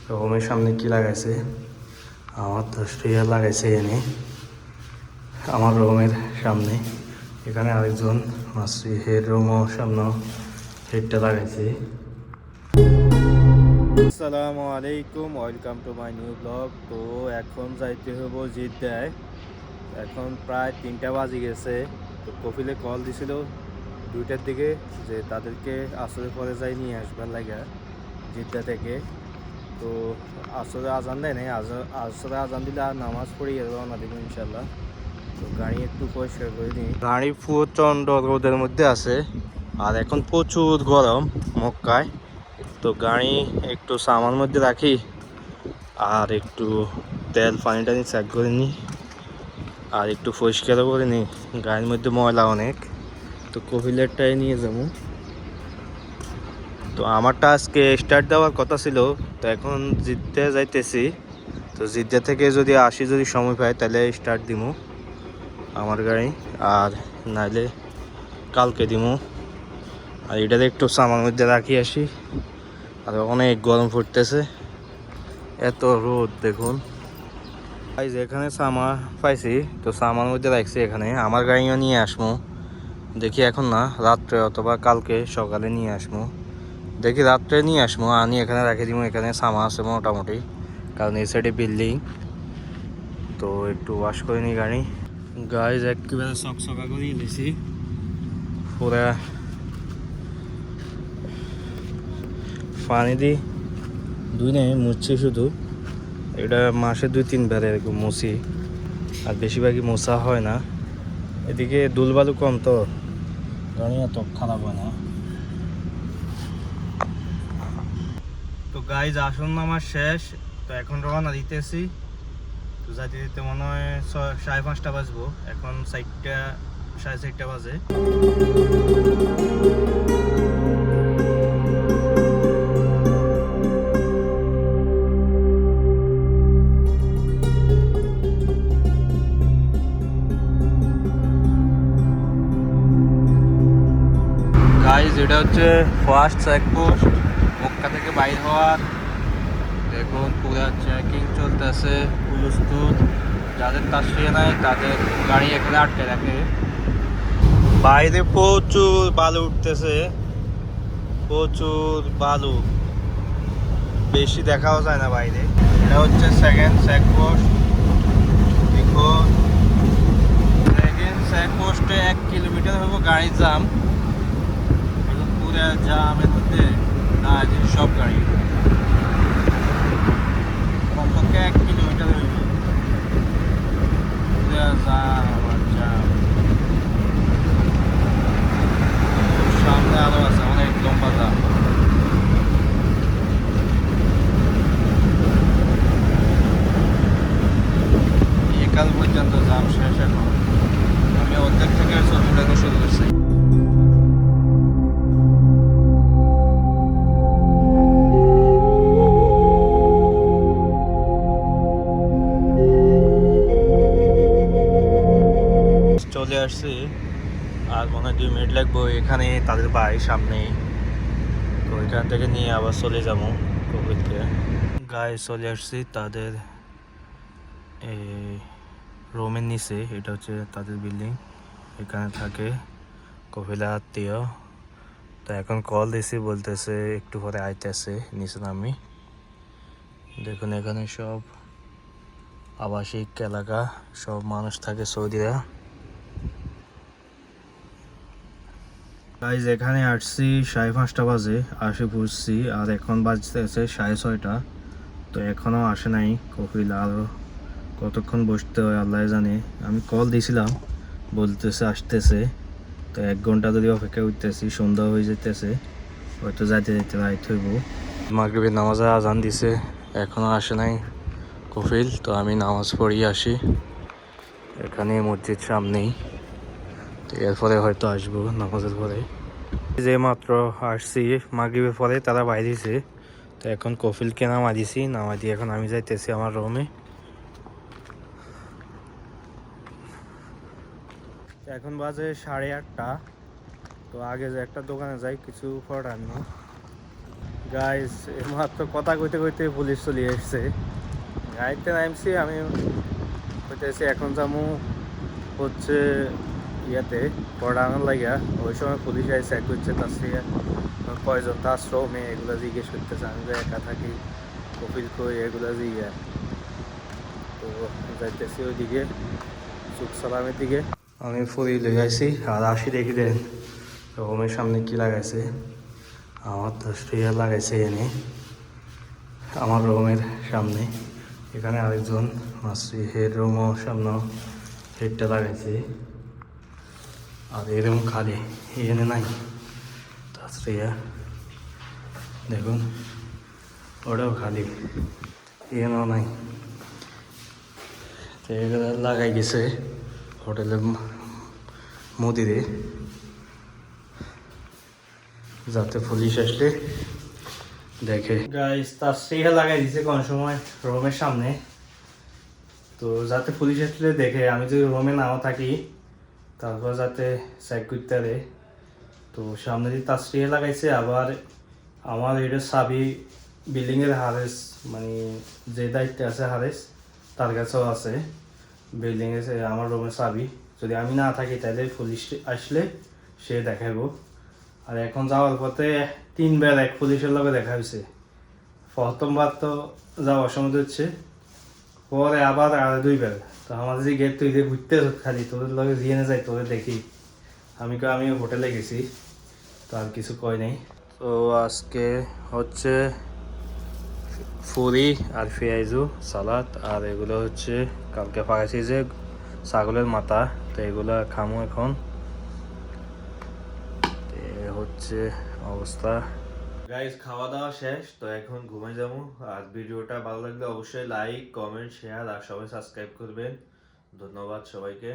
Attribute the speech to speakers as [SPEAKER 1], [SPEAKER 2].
[SPEAKER 1] রুমের সামনে কি লাগাইছে? আমার 10 টাকা লাগাইছে এনে আমার রুমের সামনে। এখানে আরেকজন মাসি হেড রুমও সামনে হেডটা লাগাইছে। আসসালামু আলাইকুম, welcome to my new blog. তো এখন যাইতে হবো জিদ্দায়। এখন প্রায় 3টা বাজে গেছে। তো কপিলে কল দিছিল 2টার দিকে যে তাদেরকে আসরের পরে যাই নিয়ে আসবার লাগে জিদ্দা থেকে। তো আসরে আজান দেয় নাই, আসরে আজান দিলে আর নামাজ পড়িয়ে রওনা দিব ইনশাল্লাহ। তো গাড়ি একটু পরিষ্কার করে নিই। গাড়ি প্রচণ্ড রোদের মধ্যে আছে আর এখন প্রচুর গরম মক্কায়। তো গাড়ি একটু সামার মধ্যে রাখি আর একটু তেল পানি টানি চেক করে নিই আর একটু পরিষ্কারও করে নিই। গাড়ির মধ্যে ময়লা অনেক। তো কপিলেরটাই নিয়ে যাবো। তো আমারটা আজকে স্টার্ট দেওয়ার কথা ছিল, তো এখন জিদ্দা যাইতেছি। তো জিদ্দা থেকে যদি আসি, যদি সময় পাই তাহলে স্টার্ট দিমু আমার গাড়ি, আর নাইলে কালকে দিমু। আর এটাতে একটু সামার মধ্যে রাখি আসি। আর অনেক গরম পড়তেছে, এত রোদ দেখুন। এখানে সামা পাইছি, তো সামার মধ্যে রাখছি এখানে। আমার গাড়িও নিয়ে আসবো, দেখি এখন না, রাত্রে অথবা কালকে সকালে নিয়ে আসবো। দেখি রাত্রে নিয়ে আসবো, আনি এখানে রেখে দিব। এখানে সামা আছে মোটামুটি, কারণ এই সাইডে বিল্ডিং। তো একটু ওয়াশ করে নিই গাড়ি। গাইজ একেবারে চকচকা করে দিয়েছি পুরা। পানি দিই দুই নেই মুছছি শুধু, এটা মাসে 2-3 বার এরকম মুছি, আর বেশিরভাগই মোছা হয় না। এদিকে দুলবালু কম, তো গাড়ি এত খারাপ হয় না। তো গাইজ আসুন আমার শেষ। তো এখন রওনা দিতেছি। তো যাইতে দিতে মনে হয় 5:30 বাজবো। এখন 4:30 বাজে। গাইজ এটা হচ্ছে ফার্স্ট চেকপোস্ট মক্কা থেকে বাইর হওয়ার। দেখুন পুরো চেকিং চলতেছে। পুলিশ তো যাদের তাসরিয়া নাই তাদের গাড়ি এখানে আটকে রাখে। বাইরে প্রচুর বালু উঠতেছে, প্রচুর বালু, বেশি দেখাও যায় না বাইরে। এটা হচ্ছে সেকেন্ড চেকপোস্ট। দেখুন সেকেন্ড চেকপোস্টে 1 কিলোমিটার হবো গাড়ির জাম। পুরো জাম এতে না, সব গাড়ি কমপক্ষে 1 কিলোমিটার হইব পুরো জাম। সামনে আরো আছে অনেক লম্বা জাম। বিকাল পর্যন্ত জাম শেষ। এখন আমি অর্ধেক থেকে ছবি শুরু করছি। চলে আসছি, আর মনে হয় 2 মিনিট লাগবে। এখানে তাদের বাড়ির সামনেই। তো এখান থেকে নিয়ে আবার চলে যাবো কপিলকে। গায়ে চলে আসছি তাদের এই রুমের নিচে। এটা হচ্ছে তাদের বিল্ডিং, এখানে থাকে কপিলের আত্মীয়। তো এখন কল দিয়েছি, বলতেছে একটু পরে আইতেছে নিচে নামি। দেখুন এখানে সব আবাসিক এলাকা, সব মানুষ থাকে সৌদিরা। গাইজ এখানে আসছি 5:30 বাজে, আসে পড়ছি। আর এখন বাজতেছে 6:30। তো এখনও আসে নাই কপিল। আরও কতক্ষণ বসতে হয় আল্লাহ জানে। আমি কল দিয়েছিলাম, বলতেছে আসতেছে। তো 1 ঘন্টা ধরে অপেক্ষা করতেছি, সন্ধ্যা হয়ে যেতেছে, হয়তো যাইতে যাইতে রাইত হইব। মাগরিবের নামাজে আজান দিছে, এখনও আসে নাই কপিল। তো আমি নামাজ পড়িয়ে আসি, এখানে মসজিদ সামনেই। তো এরপরে হয়তো আসবো নামাজের পরে। যে মাত্র আসছি মাগরিবের পরে তারা বাইরেছে। তো এখন কপিলকে নামা দিছি, নামা দিয়ে এখন আমি যাইতেছি আমার রুমে। এখন বাজে 8:30। তো আগে যে একটা দোকানে যাই কিছু প্রোডাক্ট আনি। গাইস এইমাত্র কথা কইতে কইতে পুলিশ চলে এসছে। গাড়িতে নামছি আমি, কইতেছি এখন যাবো হচ্ছে ইয়াতে পড়ানোর লাগিয়া। ওই সময় পুলিশ আইসে এক হচ্ছে তার থেকে কয়জন তার শ্রমে এগুলো জিজ্ঞেস করতেছে। আমি তো একা থাকি, কপিল কই এগুলো জিজ্ঞা। তো যাইতেছি ওইদিকে সুখ সালামের দিকে। আমি ফুরি লই আইছি আর আসি দেখি দেন রুমের সামনে কি লাগাইছে। আমার 10 টাকা লাগাইছে এনে আমার রুমের সামনে। এখানে আরেকজন আসছে, হেড রুমও সামনে হেডটা লাগাইছে। আর এরকম খালি এনে নাই 10 টাকা, দেখুন ওটাও খালি, এনেও নাই। তো এগুলো লাগাই গেছে হোটেলের মদিরে, যাতে পুলিশ আসলে দেখে। গাইস তার স্টেয়া লাগাই দিছে কোন সময় রুমের সামনে, তো যাতে পুলিশ আসলে দেখে আমি যদি রুমে নাও থাকি, তারপর যাতে চেক করতে পারে। তো সামনে দিয়ে তার স্টেয়া লাগাইছে। আবার আমার এটা চাবি বিল্ডিংয়ের হারেস, মানে যে দায়িত্বে আছে হারেস, তার কাছেও আছে বিল্ডিংয়ে আমার রুমের চাবি। যদি আমি না থাকি তাহলে পুলিশ আসলে সে দেখাবো। আর এখন যাওয়ার পথে 3 বার এক পুলিশের লগে দেখা হয়েছে। প্রথমবার তো যাওয়ার সময় হচ্ছে, পরে আবার আর 2 বার। তো আমাদের যে গেট তুই ঘুরতে খালি তোদের লগে দিয়ে যাই, তোদের দেখি। আমি হোটেলে গেছি, তো আর কিছু কয় নাই। তো আজকে হচ্ছে ফুরি আর পেঁয়াজু সালাদ, আর এগুলো হচ্ছে কালকে পাকাইছি যে ছাগলের মাথা, তো এগুলো খামো এখন। হচ্ছে অবস্থা। গাইস খাওয়া দাওয়া শেষ, তো এখন ঘুমাই যাবো। আর ভিডিওটা ভালো লাগলে অবশ্যই লাইক, কমেন্ট, শেয়ার আর সবাই সাবস্ক্রাইব করবেন। ধন্যবাদ সবাইকে।